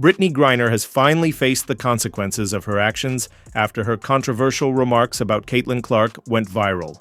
Brittney Griner has finally faced the consequences of her actions after her controversial remarks about Caitlin Clark went viral.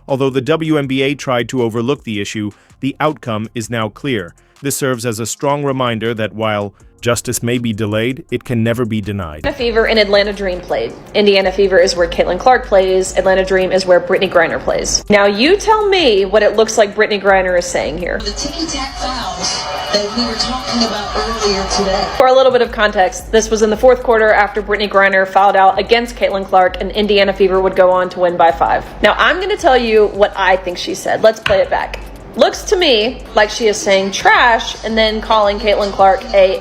Although the WNBA tried to overlook the issue, the outcome is now clear. This serves as a strong reminder that while justice may be delayed, it can never be denied. Indiana Fever and Atlanta Dream played. Indiana Fever is where Caitlin Clark plays. Atlanta Dream is where Brittney Griner plays. Now you tell me what it looks like Brittney Griner is saying here. The ticky-tack fouls that we were talking about earlier today. For a little bit of context, this was in the fourth quarter after Brittney Griner fouled out against Caitlin Clark, and Indiana Fever would go on to win by 5. Now I'm going to tell you what I think she said. Let's play it back. Looks to me like she is saying trash and then calling Caitlin Clark a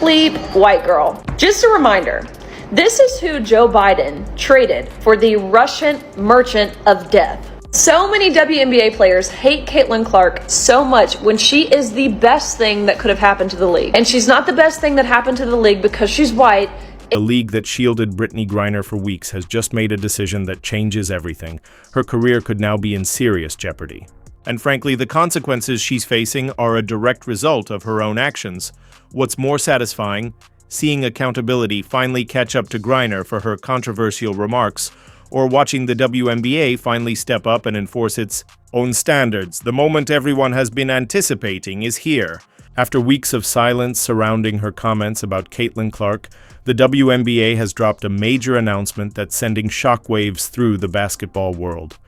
bleep white girl. Just a reminder, this is who Joe Biden traded for the Russian merchant of death. So many WNBA players hate Caitlin Clark so much when she is the best thing that could have happened to the league. And she's not the best thing that happened to the league because she's white. The league that shielded Brittney Griner for weeks has just made a decision that changes everything. Her career could now be in serious jeopardy. And frankly, the consequences she's facing are a direct result of her own actions. What's more satisfying, seeing accountability finally catch up to Griner for her controversial remarks, or watching the WNBA finally step up and enforce its own standards. The moment everyone has been anticipating is here. After weeks of silence surrounding her comments about Caitlin Clark, the WNBA has dropped a major announcement that's sending shockwaves through the basketball world.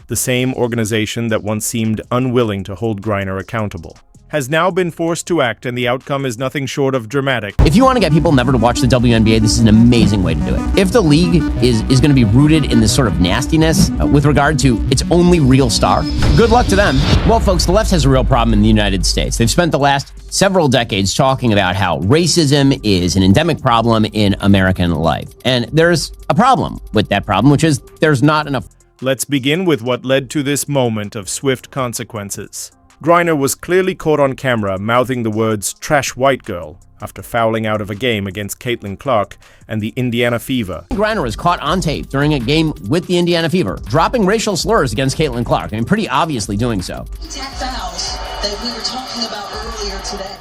The same organization that once seemed unwilling to hold Griner accountable has now been forced to act, and the outcome is nothing short of dramatic. If you want to get people never to watch the WNBA, this is an amazing way to do it. If the league is going to be rooted in this sort of nastiness with regard to its only real star, good luck to them. Well, folks, the left has a real problem in the United States. They've spent the last several decades talking about how racism is an endemic problem in American life. And there's a problem with that problem, which is there's not enough. Let's begin with what led to this moment of swift consequences. Griner was clearly caught on camera mouthing the words "trash white girl" after fouling out of a game against Caitlin Clark and the Indiana Fever. Griner was caught on tape during a game with the Indiana Fever, dropping racial slurs against Caitlin Clark. I mean, pretty obviously doing so. Ticky-tack fouls that we were talking about earlier today.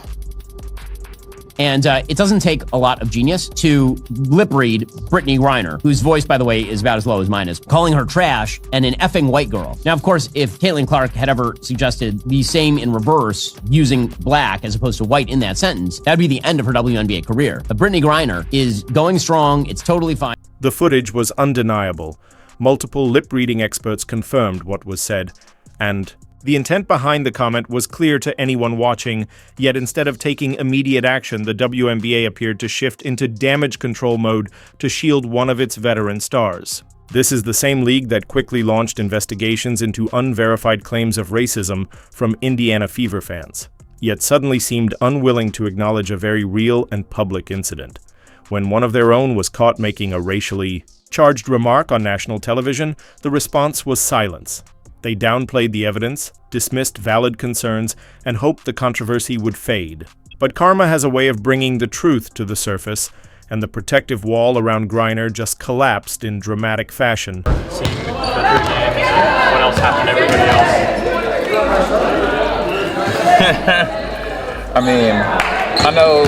And it doesn't take a lot of genius to lip read Brittney Griner, whose voice, by the way, is about as low as mine is, calling her trash and an effing white girl. Now, of course, if Caitlin Clark had ever suggested the same in reverse, using black as opposed to white in that sentence, that'd be the end of her WNBA career. But Brittney Griner is going strong. It's totally fine. The footage was undeniable. Multiple lip-reading experts confirmed what was said, and the intent behind the comment was clear to anyone watching, yet instead of taking immediate action, the WNBA appeared to shift into damage control mode to shield one of its veteran stars. This is the same league that quickly launched investigations into unverified claims of racism from Indiana Fever fans, yet suddenly seemed unwilling to acknowledge a very real and public incident. When one of their own was caught making a racially charged remark on national television, the response was silence. They downplayed the evidence, dismissed valid concerns, and hoped the controversy would fade. But karma has a way of bringing the truth to the surface, and the protective wall around Griner just collapsed in dramatic fashion. What else happened to everybody else? I mean, I know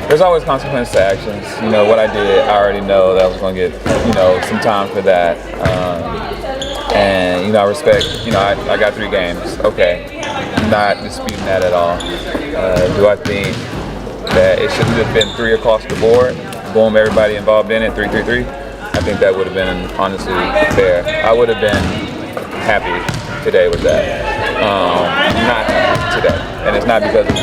there's always consequences to actions. You know, what I did, I already know that I was going to get, some time for that. And, I respect, I got 3 games. Okay. Not disputing that at all. Do I think that it shouldn't have been 3 across the board? Boom, everybody involved in it, 3-3-3? I think that would have been, honestly, fair. I would have been happy today with that. Not today. And it's not because of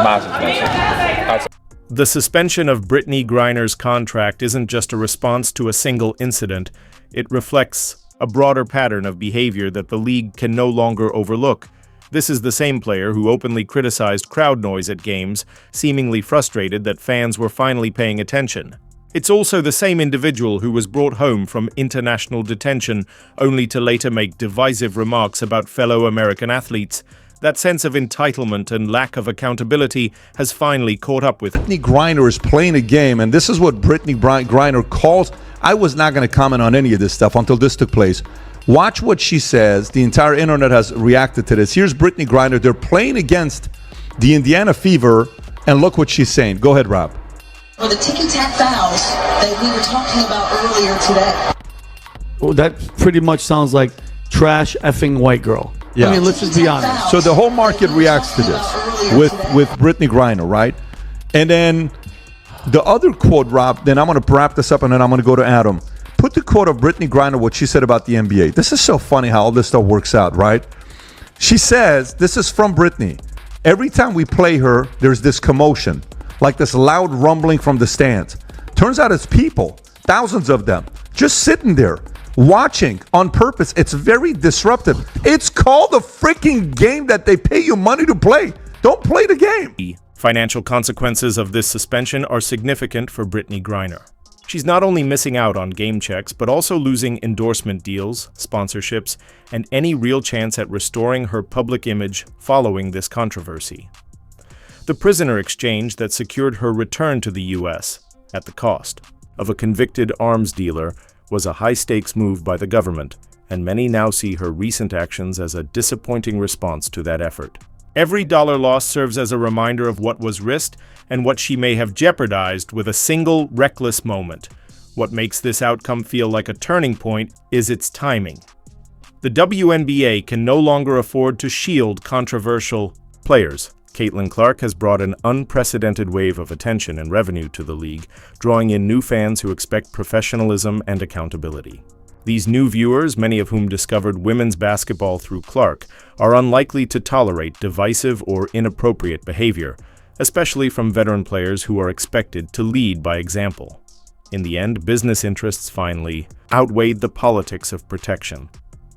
my suspension. The suspension of Brittney Griner's contract isn't just a response to a single incident. It reflects a broader pattern of behavior that the league can no longer overlook. This is the same player who openly criticized crowd noise at games, seemingly frustrated that fans were finally paying attention. It's also the same individual who was brought home from international detention only to later make divisive remarks about fellow American athletes. That sense of entitlement and lack of accountability has finally caught up with Brittney Griner is playing a game, and this is what Brittney Griner calls. I was not going to comment on any of this stuff until this took place. Watch what she says. The entire internet has reacted to this. Here's Brittney Griner. They're playing against the Indiana Fever, and look what she's saying. Go ahead, Rob. Or the ticky-tack fouls that we were talking about earlier today. Well, that pretty much sounds like trash effing white girl. Yeah. I mean, let's just be honest. So the whole market reacts to this with Brittney Griner, right? And then the other quote, Rob, then I'm going to wrap this up and then I'm going to go to Adam. Put the quote of Brittney Griner, what she said about the NBA. This is so funny how all this stuff works out, right? She says, this is from Brittney. Every time we play her, there's this commotion, like this loud rumbling from the stands. Turns out it's people, thousands of them, just sitting there, watching on purpose. It's very disruptive. It's called the freaking game that they pay you money to play. Don't play the game. The financial consequences of this suspension are significant for Brittney Griner. She's not only missing out on game checks, but also losing endorsement deals, sponsorships, and any real chance at restoring her public image following this controversy. The prisoner exchange that secured her return to the U.S. at the cost of a convicted arms dealer was a high-stakes move by the government, and many now see her recent actions as a disappointing response to that effort. Every dollar lost serves as a reminder of what was risked and what she may have jeopardized with a single reckless moment. What makes this outcome feel like a turning point is its timing. The WNBA can no longer afford to shield controversial players. Caitlin Clark has brought an unprecedented wave of attention and revenue to the league, drawing in new fans who expect professionalism and accountability. These new viewers, many of whom discovered women's basketball through Clark, are unlikely to tolerate divisive or inappropriate behavior, especially from veteran players who are expected to lead by example. In the end, business interests finally outweighed the politics of protection.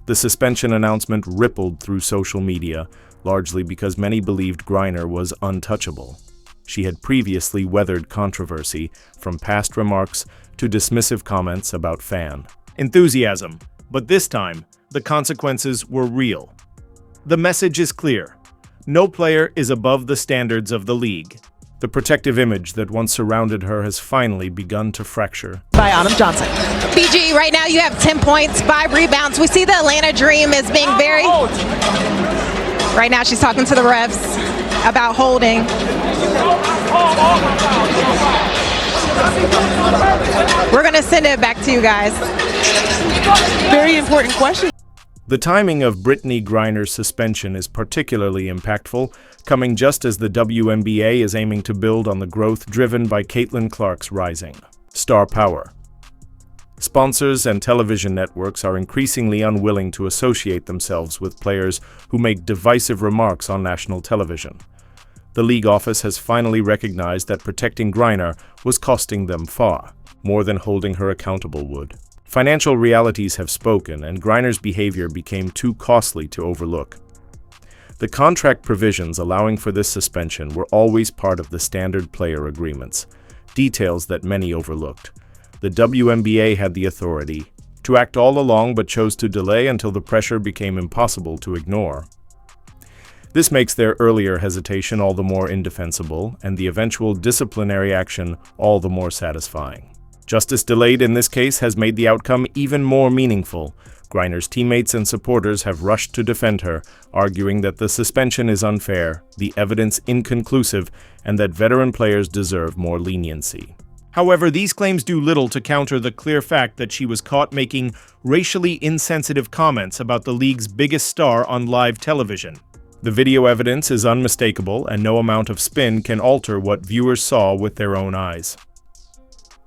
The suspension announcement rippled through social media, largely because many believed Griner was untouchable. She had previously weathered controversy, from past remarks to dismissive comments about fan enthusiasm, but this time, the consequences were real. The message is clear. No player is above the standards of the league. The protective image that once surrounded her has finally begun to fracture. By Autumn Johnson. BG, right now you have 10 points, 5 rebounds. We see the Atlanta Dream as being very... Right now she's talking to the refs about holding. We're going to send it back to you guys. Very important question. The timing of Brittney Griner's suspension is particularly impactful, coming just as the WNBA is aiming to build on the growth driven by Caitlin Clark's rising star power. Sponsors and television networks are increasingly unwilling to associate themselves with players who make divisive remarks on national television. The league office has finally recognized that protecting Griner was costing them far more than holding her accountable would. Financial realities have spoken, and Griner's behavior became too costly to overlook. The contract provisions allowing for this suspension were always part of the standard player agreements, details that many overlooked. The WNBA had the authority to act all along but chose to delay until the pressure became impossible to ignore. This makes their earlier hesitation all the more indefensible and the eventual disciplinary action all the more satisfying. Justice delayed in this case has made the outcome even more meaningful. Griner's teammates and supporters have rushed to defend her, arguing that the suspension is unfair, the evidence inconclusive, and that veteran players deserve more leniency. However, these claims do little to counter the clear fact that she was caught making racially insensitive comments about the league's biggest star on live television. The video evidence is unmistakable, and no amount of spin can alter what viewers saw with their own eyes.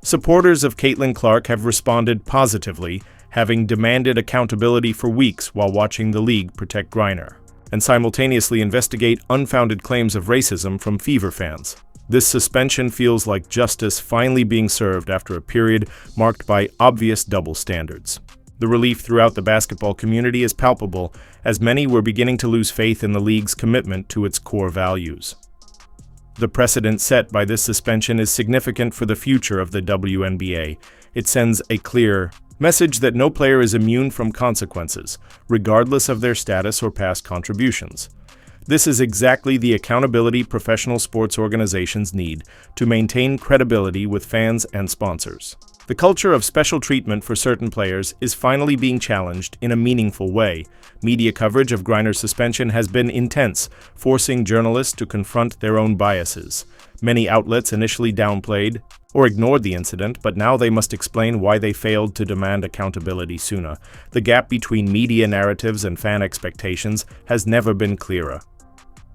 Supporters of Caitlin Clark have responded positively, having demanded accountability for weeks while watching the league protect Griner, and simultaneously investigate unfounded claims of racism from Fever fans. This suspension feels like justice finally being served after a period marked by obvious double standards. The relief throughout the basketball community is palpable, as many were beginning to lose faith in the league's commitment to its core values. The precedent set by this suspension is significant for the future of the WNBA. It sends a clear message that no player is immune from consequences, regardless of their status or past contributions. This is exactly the accountability professional sports organizations need to maintain credibility with fans and sponsors. The culture of special treatment for certain players is finally being challenged in a meaningful way. Media coverage of Griner's suspension has been intense, forcing journalists to confront their own biases. Many outlets initially downplayed or ignored the incident, but now they must explain why they failed to demand accountability sooner. The gap between media narratives and fan expectations has never been clearer.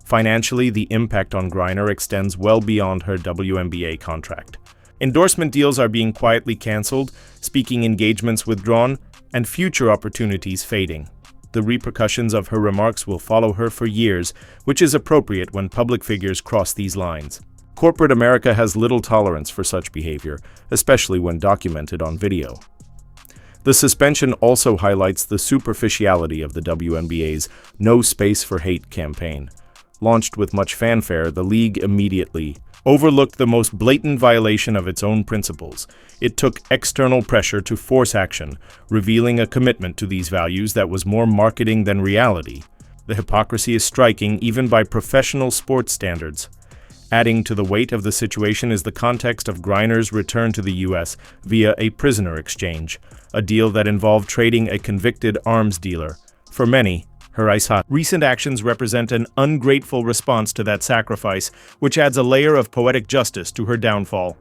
Financially, the impact on Griner extends well beyond her WNBA contract. Endorsement deals are being quietly cancelled, speaking engagements withdrawn, and future opportunities fading. The repercussions of her remarks will follow her for years, which is appropriate when public figures cross these lines. Corporate America has little tolerance for such behavior, especially when documented on video. The suspension also highlights the superficiality of the WNBA's No Space for Hate campaign. Launched with much fanfare, the league immediately overlooked the most blatant violation of its own principles. It took external pressure to force action, revealing a commitment to these values that was more marketing than reality. The hypocrisy is striking even by professional sports standards. Adding to the weight of the situation is the context of Griner's return to the U.S. via a prisoner exchange, a deal that involved trading a convicted arms dealer. For many, recent actions represent an ungrateful response to that sacrifice, which adds a layer of poetic justice to her downfall.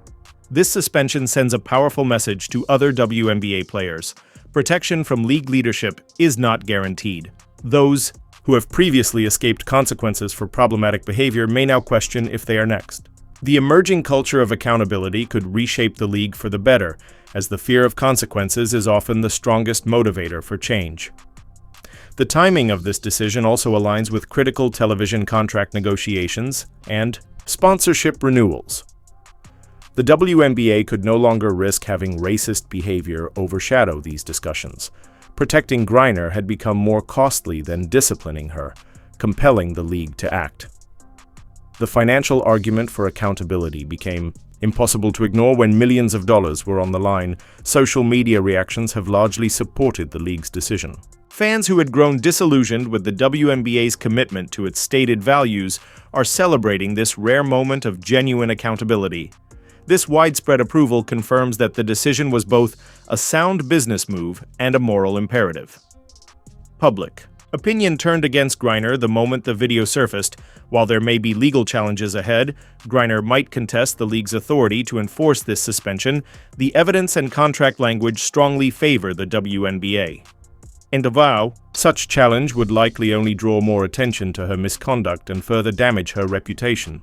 This suspension sends a powerful message to other WNBA players. Protection from league leadership is not guaranteed. Those who have previously escaped consequences for problematic behavior may now question if they are next. The emerging culture of accountability could reshape the league for the better, as the fear of consequences is often the strongest motivator for change. The timing of this decision also aligns with critical television contract negotiations and sponsorship renewals. The WNBA could no longer risk having racist behavior overshadow these discussions. Protecting Griner had become more costly than disciplining her, compelling the league to act. The financial argument for accountability became impossible to ignore when millions of dollars were on the line. Social media reactions have largely supported the league's decision. Fans who had grown disillusioned with the WNBA's commitment to its stated values are celebrating this rare moment of genuine accountability. This widespread approval confirms that the decision was both a sound business move and a moral imperative. Public opinion turned against Griner the moment the video surfaced. While there may be legal challenges ahead, Griner might contest the league's authority to enforce this suspension. The evidence and contract language strongly favor the WNBA. And avow, such challenge would likely only draw more attention to her misconduct and further damage her reputation.